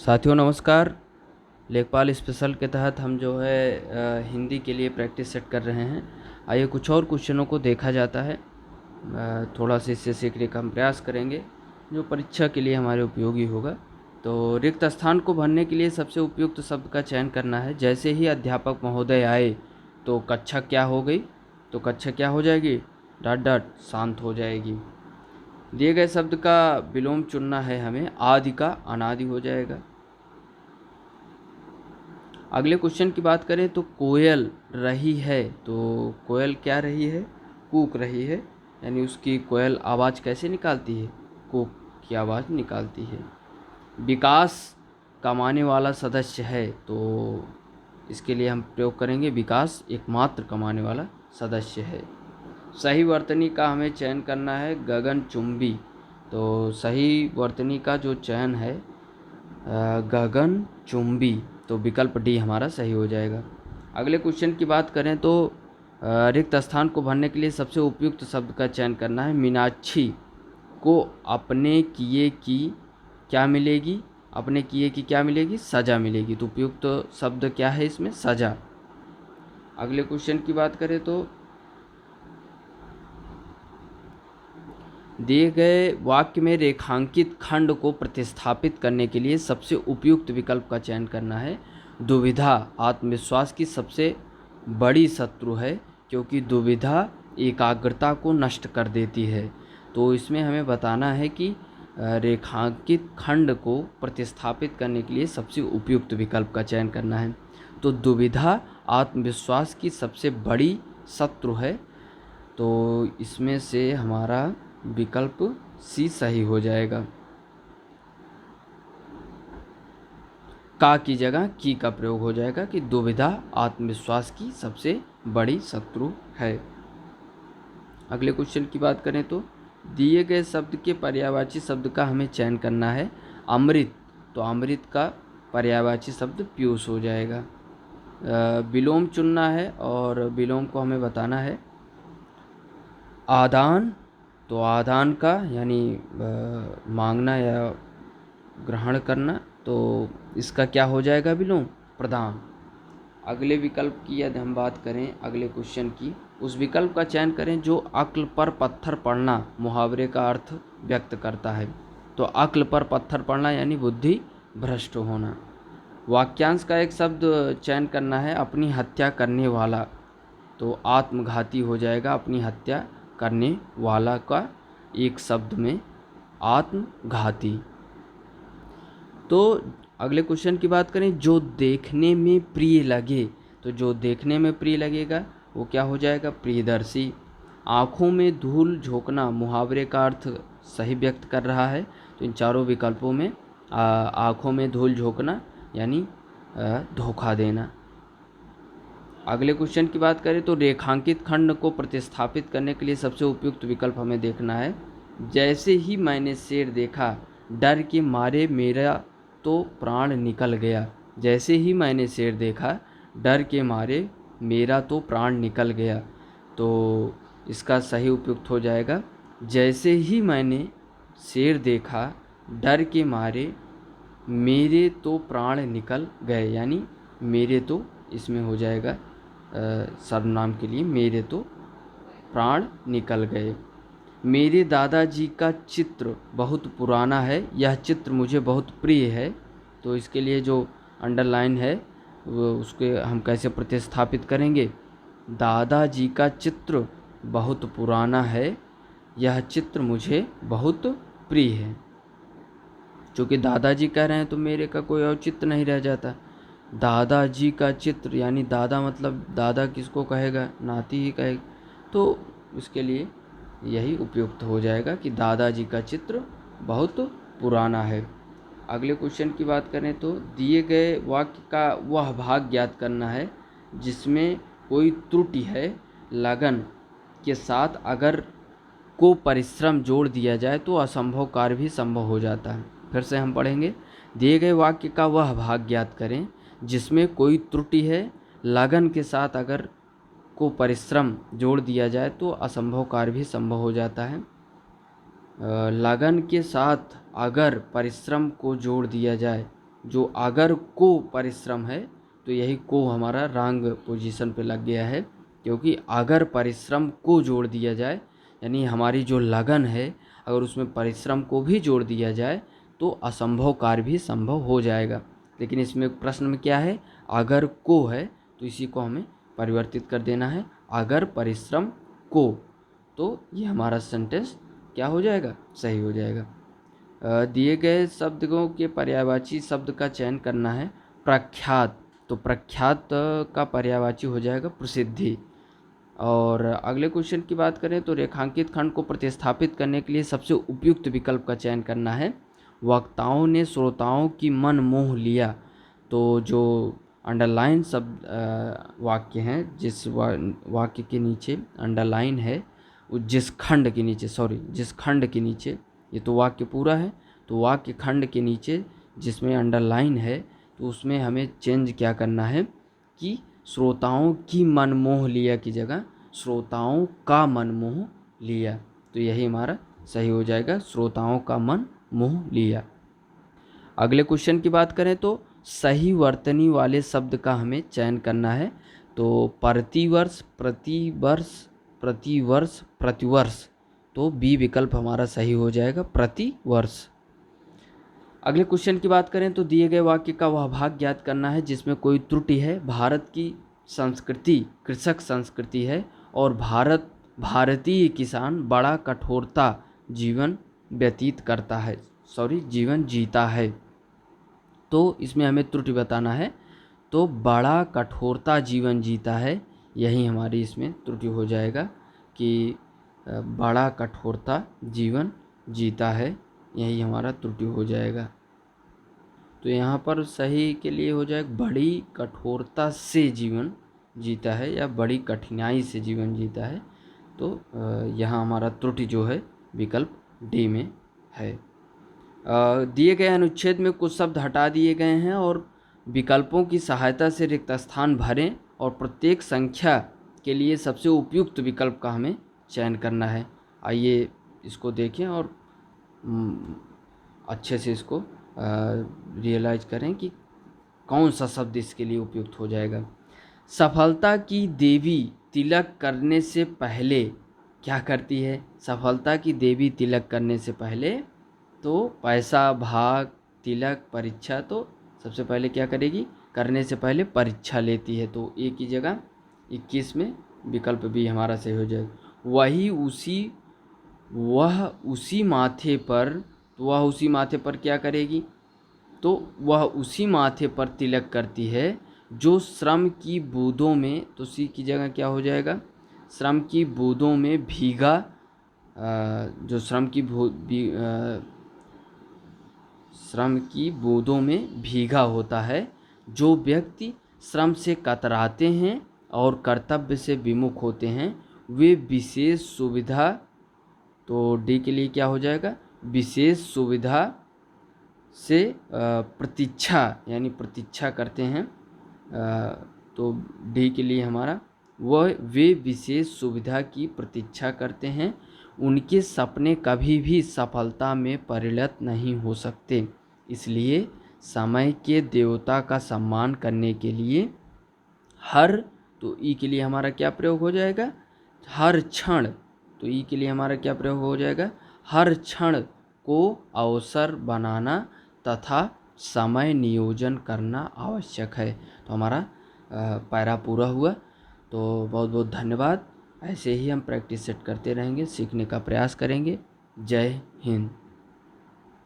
साथियों नमस्कार। लेखपाल स्पेशल के तहत हम जो है हिंदी के लिए प्रैक्टिस सेट कर रहे हैं। आइए कुछ और क्वेश्चनों को देखा जाता है। थोड़ा सा इससे सीखने का हम प्रयास करेंगे जो परीक्षा के लिए हमारे उपयोगी होगा। तो रिक्त स्थान को भरने के लिए सबसे उपयुक्त शब्द का चयन करना है। जैसे ही अध्यापक महोदय आए तो कक्षा क्या हो गई, तो कक्षा क्या हो जाएगी, डॉट डॉट शांत हो जाएगी। दिए गए शब्द का विलोम चुनना है हमें, आदि का अनादि हो जाएगा। अगले क्वेश्चन की बात करें तो कोयल रही है, तो कोयल क्या रही है, कूक रही है, यानी उसकी कोयल आवाज़ कैसे निकालती है, कूक की आवाज़ निकालती है। विकास कमाने वाला सदस्य है, तो इसके लिए हम प्रयोग करेंगे विकास एकमात्र कमाने वाला सदस्य है। सही वर्तनी का हमें चयन करना है, गगनचुंबी। तो सही वर्तनी का जो चयन है गगनचुंबी, तो विकल्प डी हमारा सही हो जाएगा। अगले क्वेश्चन की बात करें तो रिक्त स्थान को भरने के लिए सबसे उपयुक्त शब्द का चयन करना है। मीनाक्षी को अपने किए की क्या मिलेगी, अपने किए की क्या मिलेगी, सजा मिलेगी। तो उपयुक्त शब्द क्या है इसमें, सजा। अगले क्वेश्चन की बात करें तो दिए गए वाक्य में रेखांकित खंड को प्रतिस्थापित करने के लिए सबसे उपयुक्त विकल्प का चयन करना है। दुविधा आत्मविश्वास की सबसे बड़ी शत्रु है, क्योंकि दुविधा एकाग्रता को नष्ट कर देती है। तो इसमें हमें बताना है कि रेखांकित खंड को प्रतिस्थापित करने के लिए सबसे उपयुक्त विकल्प का चयन करना है। तो दुविधा आत्मविश्वास की सबसे बड़ी शत्रु है, तो इसमें से हमारा विकल्प सी सही हो जाएगा। का की जगह की का प्रयोग हो जाएगा कि दुविधा आत्मविश्वास की सबसे बड़ी शत्रु है। अगले क्वेश्चन की बात करें तो दिए गए शब्द के पर्यायवाची शब्द का हमें चयन करना है। अमृत, तो अमृत का पर्यायवाची शब्द पीयूष हो जाएगा। विलोम चुनना है और विलोम को हमें बताना है। आदान, तो आदान का यानी मांगना या ग्रहण करना, तो इसका क्या हो जाएगा विलोम, प्रदान। अगले विकल्प की यदि हम बात करें, अगले क्वेश्चन की, उस विकल्प का चयन करें जो अक्ल पर पत्थर पड़ना मुहावरे का अर्थ व्यक्त करता है। तो अक्ल पर पत्थर पड़ना यानी बुद्धि भ्रष्ट होना। वाक्यांश का एक शब्द चयन करना है, अपनी हत्या करने वाला, तो आत्मघाती हो जाएगा। अपनी हत्या करने वाला का एक शब्द में आत्मघाती। तो अगले क्वेश्चन की बात करें, जो देखने में प्रिय लगे, तो जो देखने में प्रिय लगेगा वो क्या हो जाएगा, प्रियदर्शी। आँखों में धूल झोंकना मुहावरे का अर्थ सही व्यक्त कर रहा है। तो इन चारों विकल्पों में आँखों में धूल झोंकना यानी धोखा देना। अगले क्वेश्चन की बात करें तो रेखांकित खंड को प्रतिस्थापित करने के लिए सबसे उपयुक्त विकल्प हमें देखना है। जैसे ही मैंने शेर देखा, डर के मारे मेरा तो प्राण निकल गया। जैसे ही मैंने शेर देखा, डर के मारे मेरा तो प्राण निकल गया। तो इसका सही उपयुक्त हो जाएगा, जैसे ही मैंने शेर देखा, डर के मारे मेरे तो प्राण निकल गए, यानी मेरे तो इसमें हो जाएगा सर्वनाम के लिए, मेरे तो प्राण निकल गए। मेरे दादाजी का चित्र बहुत पुराना है, यह चित्र मुझे बहुत प्रिय है। तो इसके लिए जो अंडरलाइन है वो उसके हम कैसे प्रतिस्थापित करेंगे, दादाजी का चित्र बहुत पुराना है, यह चित्र मुझे बहुत प्रिय है। चूँकि दादाजी कह रहे हैं तो मेरे का कोई औचित्य नहीं रह जाता। दादाजी का चित्र यानी दादा मतलब दादा किसको कहेगा, नाती ही कहेगा। तो इसके लिए यही उपयुक्त हो जाएगा कि दादाजी का चित्र बहुत पुराना है। अगले क्वेश्चन की बात करें तो दिए गए वाक्य का वह भाग ज्ञात करना है जिसमें कोई त्रुटि है। लगन के साथ अगर को परिश्रम जोड़ दिया जाए तो असंभव कार्य भी संभव हो जाता है। फिर से हम पढ़ेंगे, दिए गए वाक्य का वह भाग ज्ञात करें जिसमें कोई त्रुटि है, लगन के साथ अगर को परिश्रम जोड़ दिया जाए तो असंभव कार्य भी संभव हो जाता है। लगन के साथ अगर परिश्रम को जोड़ दिया जाए जो अगर को परिश्रम है तो यही को हमारा रॉन्ग पोजीशन पे लग गया है, क्योंकि अगर परिश्रम को जोड़ दिया जाए यानी हमारी जो लगन है अगर उसमें परिश्रम को भी जोड़ दिया जाए तो असंभव कार्य भी संभव हो जाएगा। लेकिन इसमें प्रश्न में क्या है, अगर को है तो इसी को हमें परिवर्तित कर देना है अगर परिश्रम को, तो ये हमारा सेंटेंस क्या हो जाएगा, सही हो जाएगा। दिए गए शब्दों के पर्यायवाची शब्द का चयन करना है। प्रख्यात, तो प्रख्यात का पर्यायवाची हो जाएगा प्रसिद्धि। और अगले क्वेश्चन की बात करें तो रेखांकित खंड को प्रतिस्थापित करने के लिए सबसे उपयुक्त विकल्प का चयन करना है। वक्ताओं ने श्रोताओं की मन मोह लिया, तो जो अंडरलाइन शब्द वाक्य हैं, जिस वाक्य के नीचे अंडरलाइन है, जिस खंड के नीचे, ये तो वाक्य पूरा है, तो वाक्य खंड के नीचे जिसमें अंडरलाइन है तो उसमें हमें चेंज क्या करना है कि श्रोताओं की मन मोह लिया की जगह श्रोताओं का मन मोह लिया, तो यही हमारा सही हो जाएगा, श्रोताओं का मन मोह लिया। अगले क्वेश्चन की बात करें तो सही वर्तनी वाले शब्द का हमें चयन करना है। तो प्रतिवर्ष, प्रतिवर्ष, तो बी विकल्प हमारा सही हो जाएगा, प्रतिवर्ष। अगले क्वेश्चन की बात करें तो दिए गए वाक्य का वह भाग ज्ञात करना है जिसमें कोई त्रुटि है। भारत की संस्कृति कृषक संस्कृति है और भारतीय किसान बड़ा कठोरता जीवन व्यतीत करता है, जीवन जीता है। तो इसमें हमें त्रुटि बताना है, तो बड़ा कठोरता जीवन जीता है, यही हमारी इसमें त्रुटि हो जाएगा कि बड़ा कठोरता जीवन जीता है, यही हमारा त्रुटि हो जाएगा। तो यहाँ पर सही के लिए हो जाएगा बड़ी कठोरता से जीवन जीता है या बड़ी कठिनाई से जीवन जीता है, तो यहाँ हमारा त्रुटि जो है विकल्प डी में है। दिए गए अनुच्छेद में कुछ शब्द हटा दिए गए हैं और विकल्पों की सहायता से रिक्त स्थान भरें और प्रत्येक संख्या के लिए सबसे उपयुक्त विकल्प का हमें चयन करना है। आइए इसको देखें और अच्छे से इसको रियलाइज करें कि कौन सा शब्द इसके लिए उपयुक्त हो जाएगा। सफलता की देवी तिलक करने से पहले क्या करती है? सफलता की देवी तिलक करने से पहले तो पैसा, भाग, तिलक, परीक्षा, तो सबसे पहले क्या करेगी? करने से पहले परीक्षा लेती है, तो ए की जगह 21 में विकल्प भी हमारा सही हो जाएगा। वह उसी माथे पर क्या करेगी? तो वह उसी माथे पर तिलक करती है जो श्रम की बूंदों में, तो सी की जगह क्या हो जाएगा? श्रम की बूंदों में भीगा, जो श्रम की बूंदों में भीगा होता है। जो व्यक्ति श्रम से कतराते हैं और कर्तव्य से विमुख होते हैं वे विशेष सुविधा, तो डी के लिए क्या हो जाएगा? विशेष सुविधा से प्रतीक्षा, यानी प्रतीक्षा करते हैं, तो डी के लिए हमारा वे विशेष सुविधा की प्रतीक्षा करते हैं। उनके सपने कभी भी सफलता में परिणत नहीं हो सकते, इसलिए समय के देवता का सम्मान करने के लिए तो ई के लिए हमारा क्या प्रयोग हो जाएगा? हर क्षण, तो ई के लिए हमारा क्या प्रयोग हो जाएगा? हर क्षण को अवसर बनाना तथा समय नियोजन करना आवश्यक है। तो हमारा पैरा पूरा हुआ। तो बहुत बहुत धन्यवाद। ऐसे ही हम प्रैक्टिस सेट करते रहेंगे, सीखने का प्रयास करेंगे। जय हिंद।